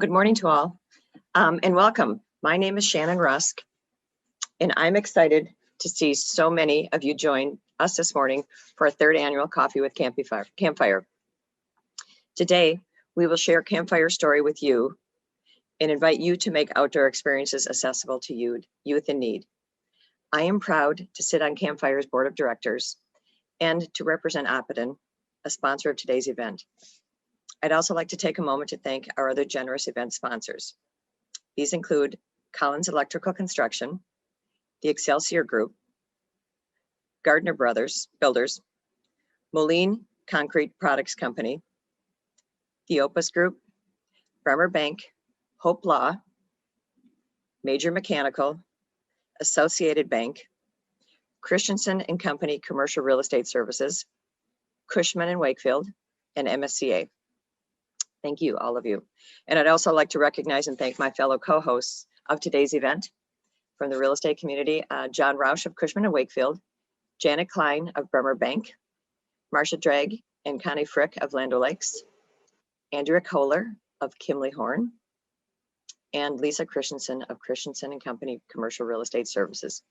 good morning to all, and welcome. My name is Shannon Rusk, and I'm excited to see so many of you join us this morning for our third annual Coffee with Campfire. Today, we will share Campfire story with you and invite you to make outdoor experiences accessible to youth in need. I am proud to sit on Campfire's board of directors and to represent Oppidan, a sponsor of today's event. I'd also like to take a moment to thank our other generous event sponsors. These include Collins Electrical Construction, the Excelsior Group, Gardner Brothers Builders, Moline Concrete Products Company, the Opus Group, Bremer Bank, Hope Law, Major Mechanical, Associated Bank, Christensen and Company Commercial Real Estate Services, Cushman and Wakefield, and MSCA. Thank you, all of you. And I'd also like to recognize and thank my fellow co-hosts of today's event from the real estate community, John Roush of Cushman and Wakefield, Janet Klein of Bremer Bank, Marcia Dragg and Connie Frick of Land O'Lakes, Andrea Kohler of Kimley Horn, and Lisa Christensen of Christensen and Company Commercial Real Estate Services.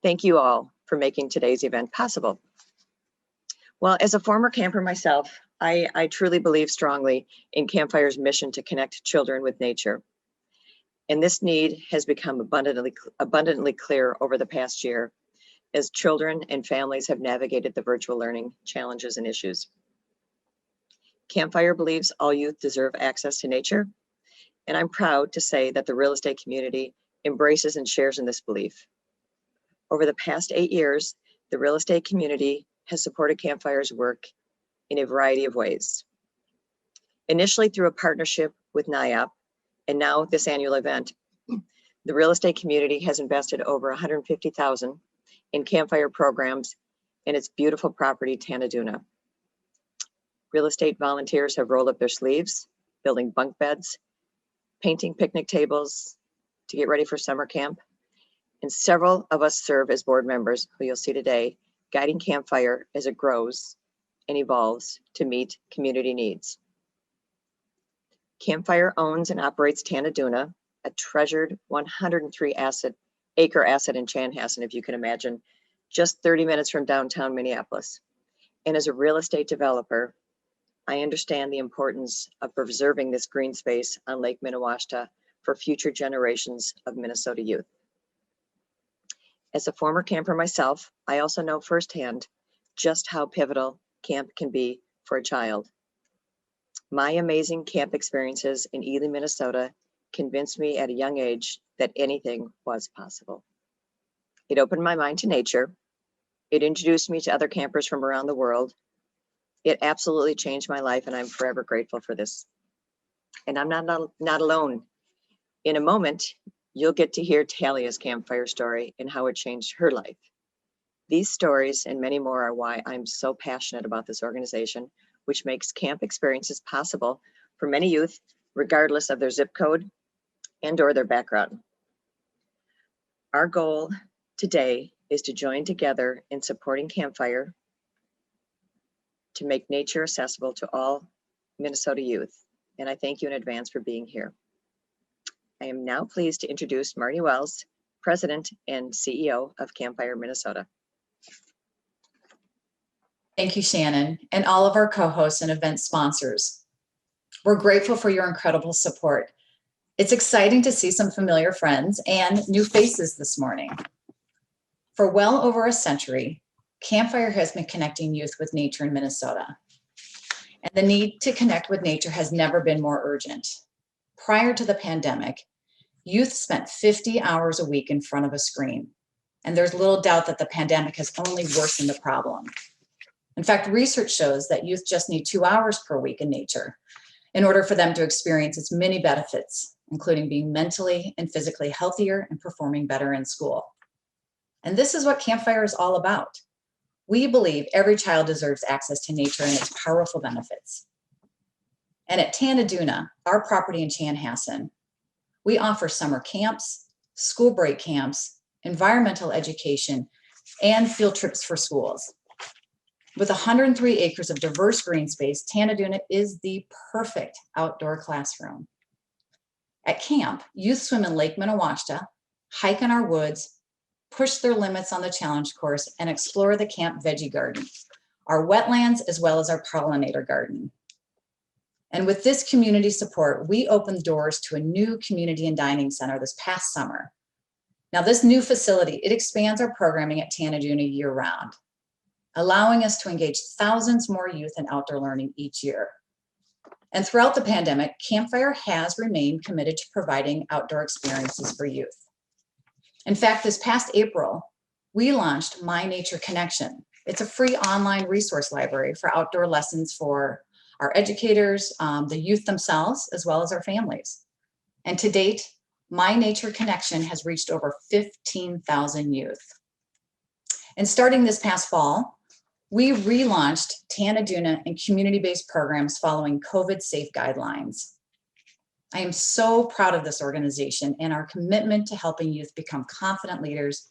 Thank you all for making today's event possible. Well, as a former camper myself, I truly believe strongly in Campfire's mission to connect children with nature. And this need has become abundantly clear over the past year as children and families have navigated the virtual learning challenges and issues. Campfire believes all youth deserve access to nature, and I'm proud to say that the real estate community embraces and shares in this belief. Over the past 8 years, the real estate community has supported Campfire's work in a variety of ways. Initially through a partnership with NIAP, and now this annual event, the real estate community has invested over $150,000 in Campfire programs in its beautiful property, Tanaduna. Real estate volunteers have rolled up their sleeves, building bunk beds, painting picnic tables to get ready for summer camp. And several of us serve as board members, who you'll see today, guiding Campfire as it grows and evolves to meet community needs. Campfire owns and operates Tanaduna, a treasured 103-acre asset in Chanhassen, if you can imagine, just 30 minutes from downtown Minneapolis. And as a real estate developer, I understand the importance of preserving this green space on Lake Minnewaska for future generations of Minnesota youth. As a former camper myself, I also know firsthand just how pivotal camp can be for a child. My amazing camp experiences in Ely, Minnesota convinced me at a young age that anything was possible. It opened my mind to nature. It introduced me to other campers from around the world. It absolutely changed my life, and I'm forever grateful for this. And I'm not alone. In a moment, you'll get to hear Talia's Campfire story and how it changed her life. These stories and many more are why I'm so passionate about this organization, which makes camp experiences possible for many youth, regardless of their zip code and/or their background. Our goal today is to join together in supporting Campfire to make nature accessible to all Minnesota youth. And I thank you in advance for being here. I am now pleased to introduce Marty Wells, President and CEO of Campfire Minnesota. Thank you, Shannon, and all of our co-hosts and event sponsors. We're grateful for your incredible support. It's exciting to see some familiar friends and new faces this morning. For well over a century, Campfire has been connecting youth with nature in Minnesota. And the need to connect with nature has never been more urgent. Prior to the pandemic, youth spent 50 hours a week in front of a screen. And there's little doubt that the pandemic has only worsened the problem. In fact, research shows that youth just need 2 hours per week in nature in order for them to experience its many benefits, including being mentally and physically healthier and performing better in school. And this is what Campfire is all about. We believe every child deserves access to nature and its powerful benefits. And at Tanaduna, our property in Chanhassen, we offer summer camps, school break camps, environmental education, and field trips for schools. With 103 acres of diverse green space, Tanaduna is the perfect outdoor classroom. At camp, youth swim in Lake Minnewaska, hike in our woods, push their limits on the challenge course, and explore the camp veggie garden, our wetlands, as well as our pollinator garden. And with this community support, we opened doors to a new community and dining center this past summer. Now, this new facility, it expands our programming at Tanaduna year-round, allowing us to engage thousands more youth in outdoor learning each year. And throughout the pandemic, Campfire has remained committed to providing outdoor experiences for youth. In fact, this past April, we launched My Nature Connection. It's a free online resource library for outdoor lessons for our educators, the youth themselves, as well as our families. And to date, My Nature Connection has reached over 15,000 youth. And starting this past fall, we relaunched Tanaduna and community-based programs following COVID-safe guidelines. I am so proud of this organization and our commitment to helping youth become confident leaders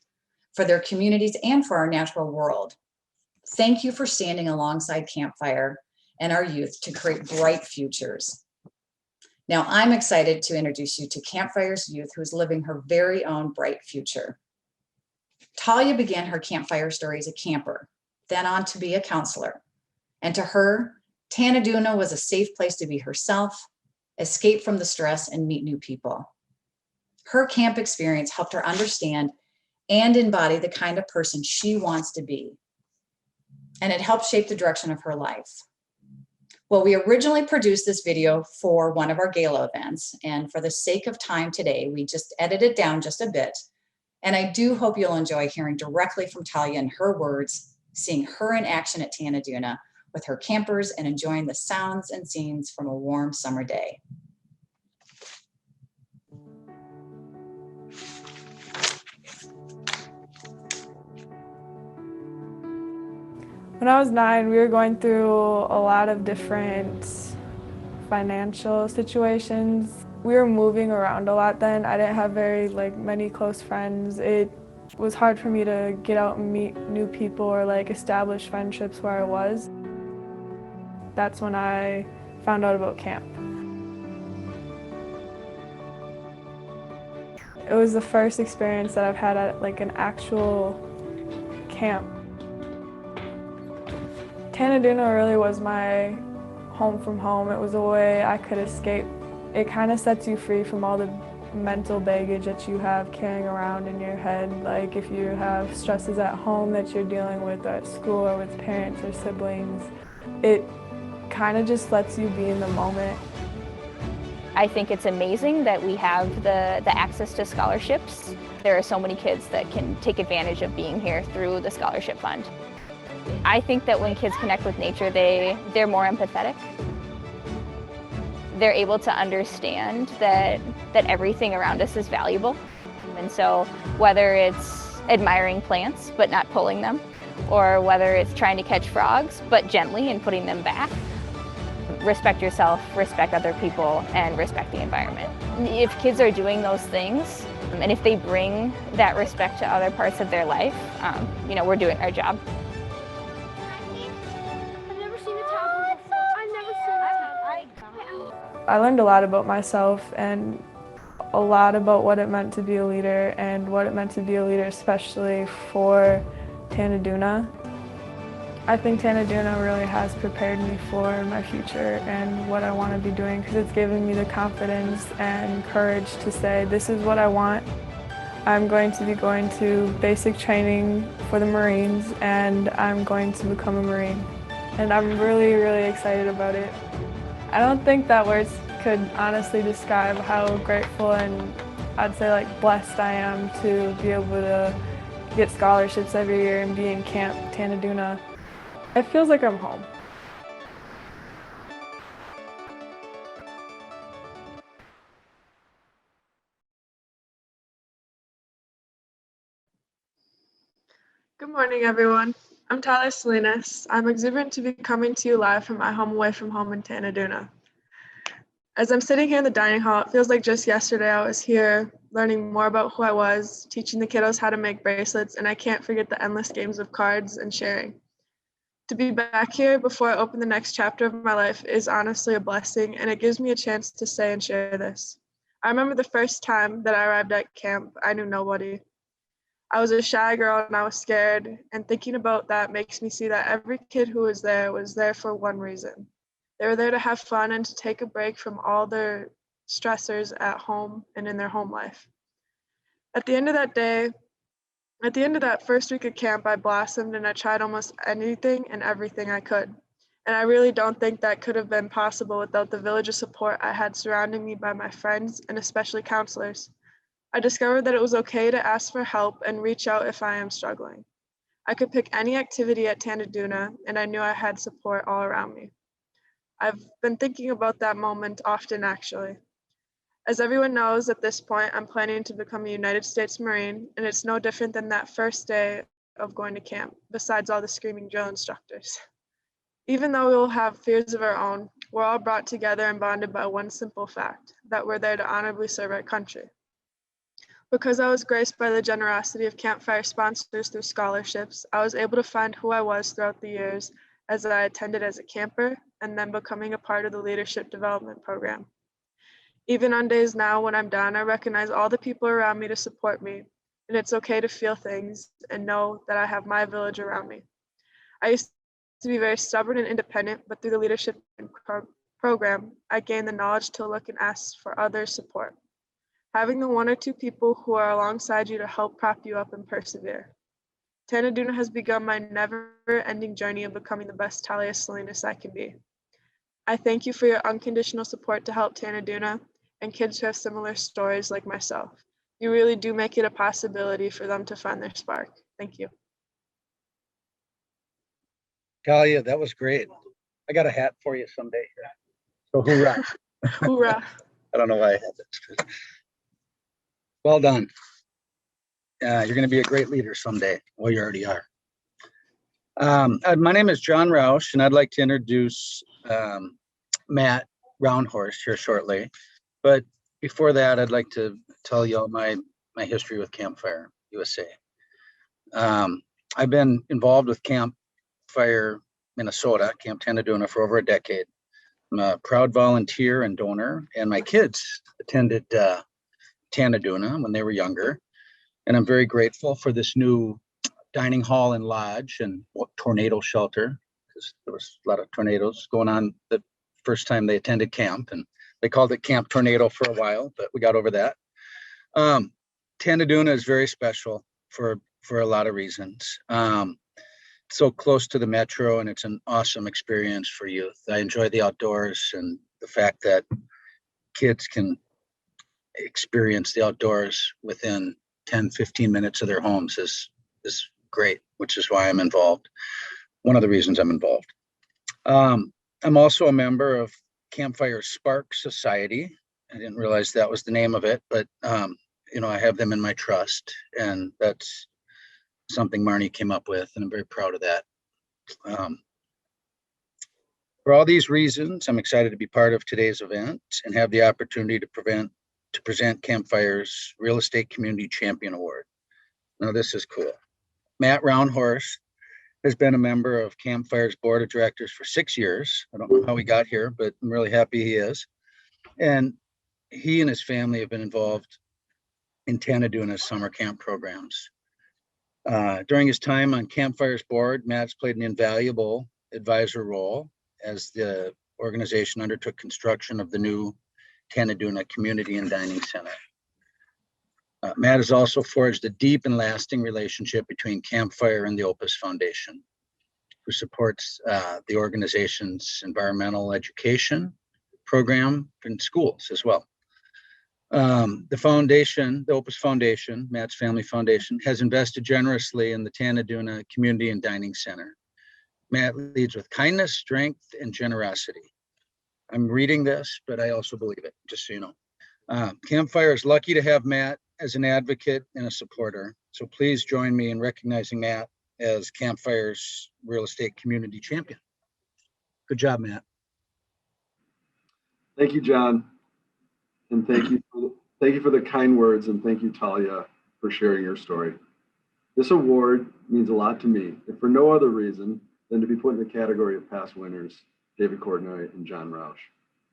for their communities and for our natural world. Thank you for standing alongside Campfire and our youth to create bright futures. Now, I'm excited to introduce you to Campfire's youth who is living her very own bright future. Talia began her Campfire story as a camper, then on to be a counselor. And to her, Tanaduna was a safe place to be herself, escape from the stress, and meet new people. Her camp experience helped her understand and embody the kind of person she wants to be. And it helped shape the direction of her life. Well, we originally produced this video for one of our gala events, and for the sake of time today, we just edited it down just a bit. And I do hope you'll enjoy hearing directly from Talia in her words, seeing her in action at Tanaduna with her campers and enjoying the sounds and scenes from a warm summer day. When I was 9, we were going through a lot of different financial situations. We were moving around a lot then. I didn't have very many close friends. It was hard for me to get out and meet new people or establish friendships where I was. That's when I found out about camp. It was the first experience that I've had at an actual camp. Tanaduna really was my home from home. It was a way I could escape. It kind of sets you free from all the mental baggage that you have carrying around in your head. Like if you have stresses at home that you're dealing with or at school or with parents or siblings, it kind of just lets you be in the moment. I think it's amazing that we have the access to scholarships. There are so many kids that can take advantage of being here through the scholarship fund. I think that when kids connect with nature, they're more empathetic. They're able to understand that everything around us is valuable. And so whether it's admiring plants but not pulling them, or whether it's trying to catch frogs but gently and putting them back, respect yourself, respect other people, and respect the environment. If kids are doing those things, and if they bring that respect to other parts of their life, we're doing our job. I learned a lot about myself and a lot about what it meant to be a leader and what it meant to be a leader especially for Tanaduna. I think Tanaduna really has prepared me for my future and what I want to be doing because it's given me the confidence and courage to say this is what I want. I'm going to be going to basic training for the Marines and I'm going to become a Marine. And I'm really, really excited about it. I don't think that words could honestly describe how grateful and I'd say blessed I am to be able to get scholarships every year and be in Camp Tanaduna. It feels like I'm home. Good morning, everyone. I'm Tyler Salinas. I'm exuberant to be coming to you live from my home away from home in Tanaduna. As I'm sitting here in the dining hall, it feels like just yesterday I was here learning more about who I was, teaching the kiddos how to make bracelets, and I can't forget the endless games of cards and sharing. To be back here before I open the next chapter of my life is honestly a blessing, and it gives me a chance to say and share this. I remember the first time that I arrived at camp, I knew nobody. I was a shy girl and I was scared, and thinking about that makes me see that every kid who was there for one reason. They were there to have fun and to take a break from all their stressors at home and in their home life. At the end of that day, at the end of that first week of camp, I blossomed and I tried almost anything and everything I could. And I really don't think that could have been possible without the village of support I had surrounding me by my friends and especially counselors. I discovered that it was okay to ask for help and reach out if I am struggling. I could pick any activity at Tanaduna, and I knew I had support all around me. I've been thinking about that moment often, actually. As everyone knows, at this point, I'm planning to become a United States Marine, and it's no different than that first day of going to camp, besides all the screaming drill instructors. Even though we will have fears of our own, we're all brought together and bonded by one simple fact, that we're there to honorably serve our country. Because I was graced by the generosity of Campfire sponsors through scholarships, I was able to find who I was throughout the years as I attended as a camper and then becoming a part of the leadership development program. Even on days now when I'm down, I recognize all the people around me to support me, and it's okay to feel things and know that I have my village around me. I used to be very stubborn and independent, but through the leadership program, I gained the knowledge to look and ask for others' support. Having the one or two people who are alongside you to help prop you up and persevere. Tanaduna has begun my never-ending journey of becoming the best Talia Salinas I can be. I thank you for your unconditional support to help Tanaduna and kids who have similar stories like myself. You really do make it a possibility for them to find their spark. Thank you. Talia, that was great. I got a hat for you someday. So hoorah. Hoorah. I don't know why I had that. Well done. You're going to be a great leader someday. Well, you already are. My name is John Roush, and I'd like to introduce Matt Roundhorse here shortly. But before that, I'd like to tell you all my history with Campfire USA. I've been involved with Campfire Minnesota, Camp Tanaduna, for over a decade. I'm a proud volunteer and donor, and my kids attended Tanaduna when they were younger. And I'm very grateful for this new dining hall and lodge and tornado shelter, because there was a lot of tornadoes going on the first time they attended camp, and they called it Camp Tornado for a while, but we got over that. Tanaduna is very special for a lot of reasons. So close to the metro, and it's an awesome experience for youth. I enjoy the outdoors, and the fact that kids can experience the outdoors within 10, 15 minutes of their homes is great, which is why I'm involved. One of the reasons I'm involved. I'm also a member of Campfire Spark Society. I didn't realize that was the name of it, but I have them in my trust, and that's something Marty came up with, and I'm very proud of that. For all these reasons, I'm excited to be part of today's event and have the opportunity to present Campfire's Real Estate Community Champion Award. Now, this is cool. Matt Roundhorse has been a member of Campfire's board of directors for 6 years. I don't know how he got here, but I'm really happy he is. And he and his family have been involved in Tanaduna's summer camp programs. During his time on Campfire's board, Matt's played an invaluable advisor role as the organization undertook construction of the new Tanaduna Community and Dining Center. Matt has also forged a deep and lasting relationship between Campfire and the Opus Foundation, who supports the organization's environmental education program in schools as well. The foundation, the Opus Foundation, Matt's family foundation, has invested generously in the Tanaduna Community and Dining Center. Matt leads with kindness, strength, and generosity. I'm reading this, but I also believe it, just so you know. Campfire is lucky to have Matt as an advocate and a supporter. So please join me in recognizing Matt as Campfire's Real Estate Community Champion. Good job, Matt. Thank you, John. And thank you for the kind words, and thank you, Talia, for sharing your story. This award means a lot to me, if for no other reason than to be put in the category of past winners, David Courtney and John Roush.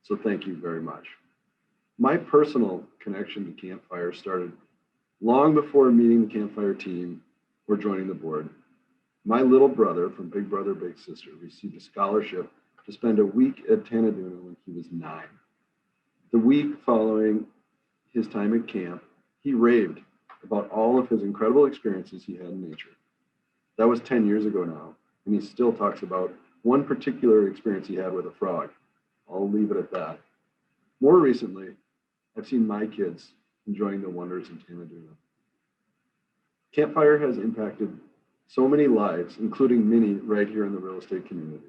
So thank you very much. My personal connection to Campfire started long before meeting the Campfire team or joining the board. My little brother from Big Brother Big Sister received a scholarship to spend a week at Tanaduna when he was 9. The week following his time at camp, he raved about all of his incredible experiences he had in nature. That was 10 years ago now, and he still talks about one particular experience he had with a frog. I'll leave it at that. More recently, I've seen my kids enjoying the wonders of Tanaduna. Campfire has impacted so many lives, including many right here in the real estate community.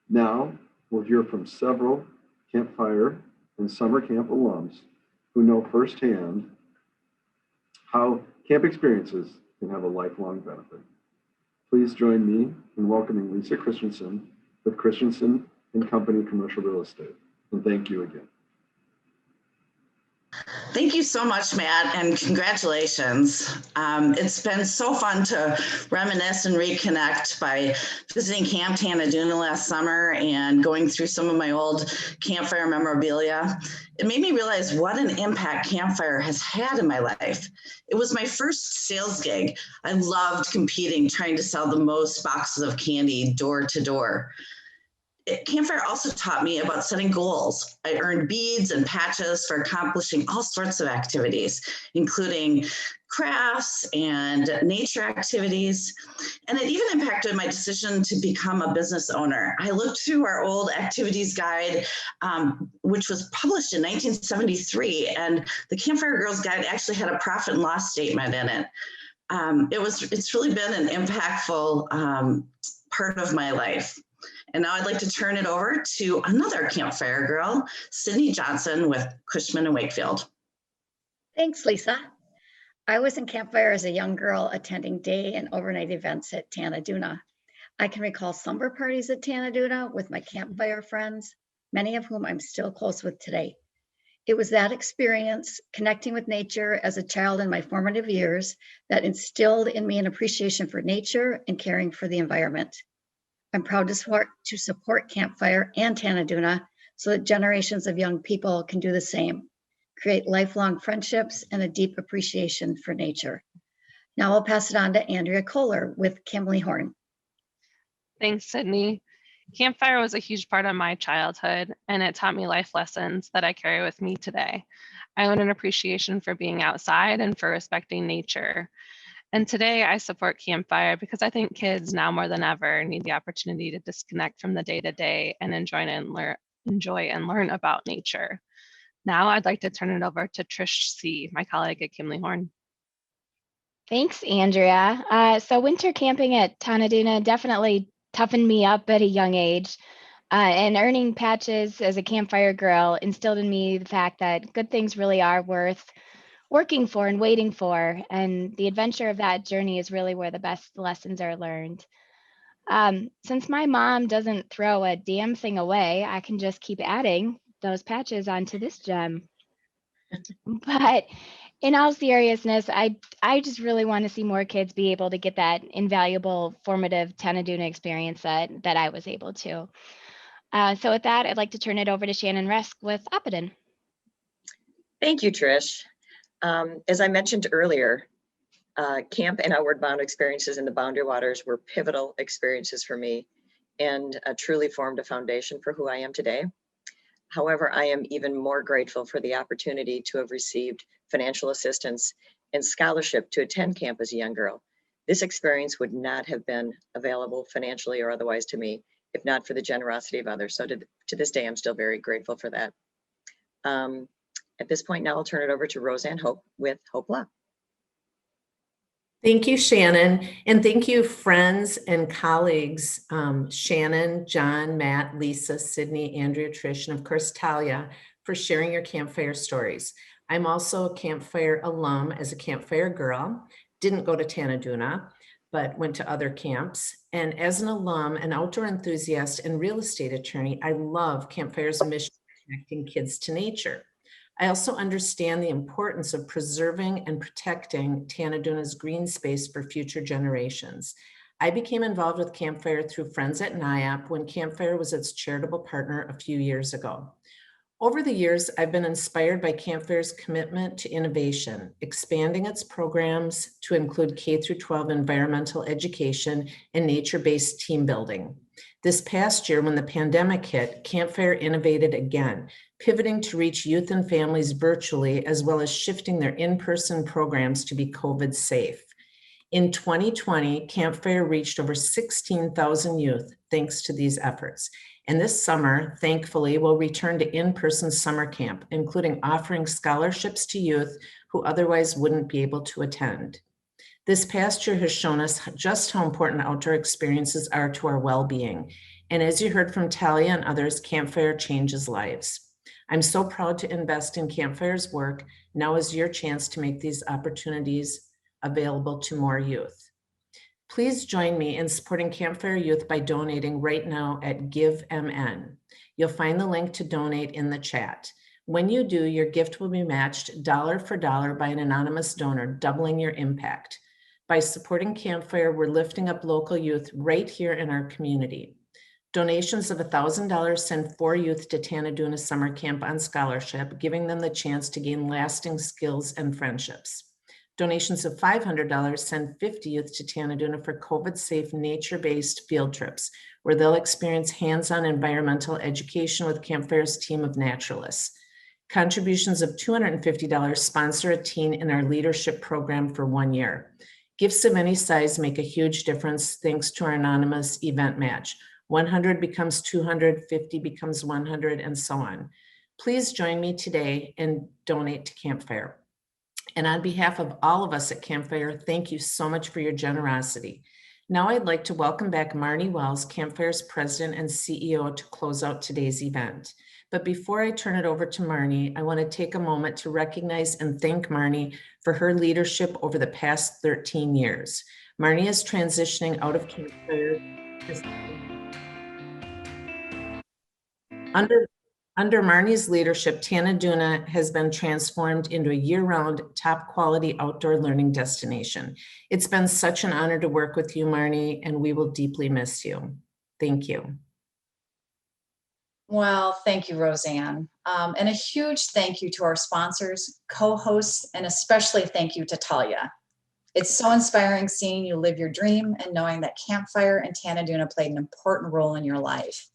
Now, we'll hear from several Campfire and summer camp alums who know firsthand how camp experiences can have a lifelong benefit. Please join me in welcoming Lisa Christensen with Christensen and Company Commercial Real Estate. And thank you again. Thank you so much, Matt, and congratulations. It's been so fun to reminisce and reconnect by visiting Camp Tanaduna last summer and going through some of my old Campfire memorabilia. It made me realize what an impact Campfire has had in my life. It was my first sales gig. I loved competing, trying to sell the most boxes of candy door to door. Campfire also taught me about setting goals. I earned beads and patches for accomplishing all sorts of activities, including crafts and nature activities. And it even impacted my decision to become a business owner. I looked through our old activities guide, which was published in 1973, and the Campfire Girls Guide actually had a profit and loss statement in it. It's really been an impactful part of my life. And now I'd like to turn it over to another Campfire girl, Sydney Johnson with Cushman and Wakefield. Thanks, Lisa. I was in Campfire as a young girl attending day and overnight events at Tanaduna. I can recall slumber parties at Tanaduna with my Campfire friends, many of whom I'm still close with today. It was that experience, connecting with nature as a child in my formative years, that instilled in me an appreciation for nature and caring for the environment. I'm proud to support Campfire and Tanaduna so that generations of young people can do the same, create lifelong friendships and a deep appreciation for nature. Now I'll pass it on to Andrea Kohler with Kimberly Horn. Thanks, Sydney. Campfire was a huge part of my childhood, and it taught me life lessons that I carry with me today. I learned an appreciation for being outside and for respecting nature. And today I support Campfire because I think kids now more than ever need the opportunity to disconnect from the day-to-day and enjoy and learn about nature. Now I'd like to turn it over to Trish C., my colleague at Kimberly Horn. Thanks, Andrea. So winter camping at Tanaduna definitely toughened me up at a young age. And earning patches as a Campfire girl instilled in me the fact that good things really are worth working for and waiting for. And the adventure of that journey is really where the best lessons are learned. Since my mom doesn't throw a damn thing away, I can just keep adding those patches onto this gem. But in all seriousness, I just really want to see more kids be able to get that invaluable formative Tanaduna experience that I was able to. So with that, I'd like to turn it over to Shannon Rusk with Oppidan. Thank you, Trish. As I mentioned earlier, camp and outward bound experiences in the Boundary Waters were pivotal experiences for me and truly formed a foundation for who I am today. However, I am even more grateful for the opportunity to have received financial assistance and scholarship to attend camp as a young girl. This experience would not have been available financially or otherwise to me if not for the generosity of others. So to this day, I'm still very grateful for that. At this point now, I'll turn it over to Roseanne Hope with Hope Law. Thank you, Shannon. And thank you, friends and colleagues, Shannon, John, Matt, Lisa, Sydney, Andrea, Trish, and of course, Talia, for sharing your Campfire stories. I'm also a Campfire alum as a Campfire girl, didn't go to Tanaduna, but went to other camps. And as an alum, an outdoor enthusiast, and real estate attorney, I love Campfire's mission of connecting kids to nature. I also understand the importance of preserving and protecting Tanaduna's green space for future generations. I became involved with Campfire through friends at NIAP when Campfire was its charitable partner a few years ago. Over the years, I've been inspired by Campfire's commitment to innovation, expanding its programs to include K-12 environmental education and nature-based team building. This past year, when the pandemic hit, Campfire innovated again, pivoting to reach youth and families virtually, as well as shifting their in-person programs to be COVID safe. In 2020, Campfire reached over 16,000 youth thanks to these efforts. And this summer, thankfully, we'll return to in-person summer camp, including offering scholarships to youth who otherwise wouldn't be able to attend. This past year has shown us just how important outdoor experiences are to our well-being. And as you heard from Talia and others, Campfire changes lives. I'm so proud to invest in Campfire's work. Now is your chance to make these opportunities available to more youth. Please join me in supporting Campfire Youth by donating right now at GiveMN. You'll find the link to donate in the chat. When you do, your gift will be matched dollar for dollar by an anonymous donor, doubling your impact. By supporting Campfire, we're lifting up local youth right here in our community. Donations of $1,000 send 4 youth to Tanaduna Summer Camp on scholarship, giving them the chance to gain lasting skills and friendships. Donations of $500 send 50 youth to Tanaduna for COVID-safe nature-based field trips, where they'll experience hands-on environmental education with Campfire's team of naturalists. Contributions of $250 sponsor a teen in our leadership program for 1 year. Gifts of any size make a huge difference thanks to our anonymous event match. 100 becomes 200, 50 becomes 100, and so on. Please join me today and donate to Campfire. And on behalf of all of us at Campfire, thank you so much for your generosity. Now I'd like to welcome back Marty Wells, Campfire's president and CEO, to close out today's event. But before I turn it over to Marty, I want to take a moment to recognize and thank Marty for her leadership over the past 13 years. Marty is transitioning out of Campfire. Under Marnie's leadership, Tanaduna has been transformed into a year-round, top-quality outdoor learning destination. It's been such an honor to work with you, Marnie, and we will deeply miss you. Thank you. Well, thank you, Roseanne. And a huge thank you to our sponsors, co-hosts, and especially thank you to Talia. It's so inspiring seeing you live your dream and knowing that Campfire and Tanaduna played an important role in your life.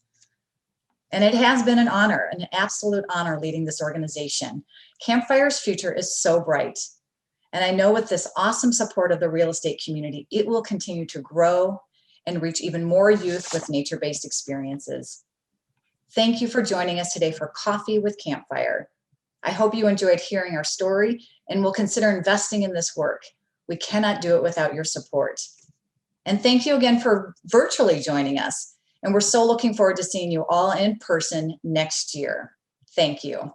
And it has been an honor, an absolute honor leading this organization. Campfire's future is so bright. And I know with this awesome support of the real estate community, it will continue to grow and reach even more youth with nature-based experiences. Thank you for joining us today for Coffee with Campfire. I hope you enjoyed hearing our story and will consider investing in this work. We cannot do it without your support. And thank you again for virtually joining us. And we're so looking forward to seeing you all in person next year. Thank you.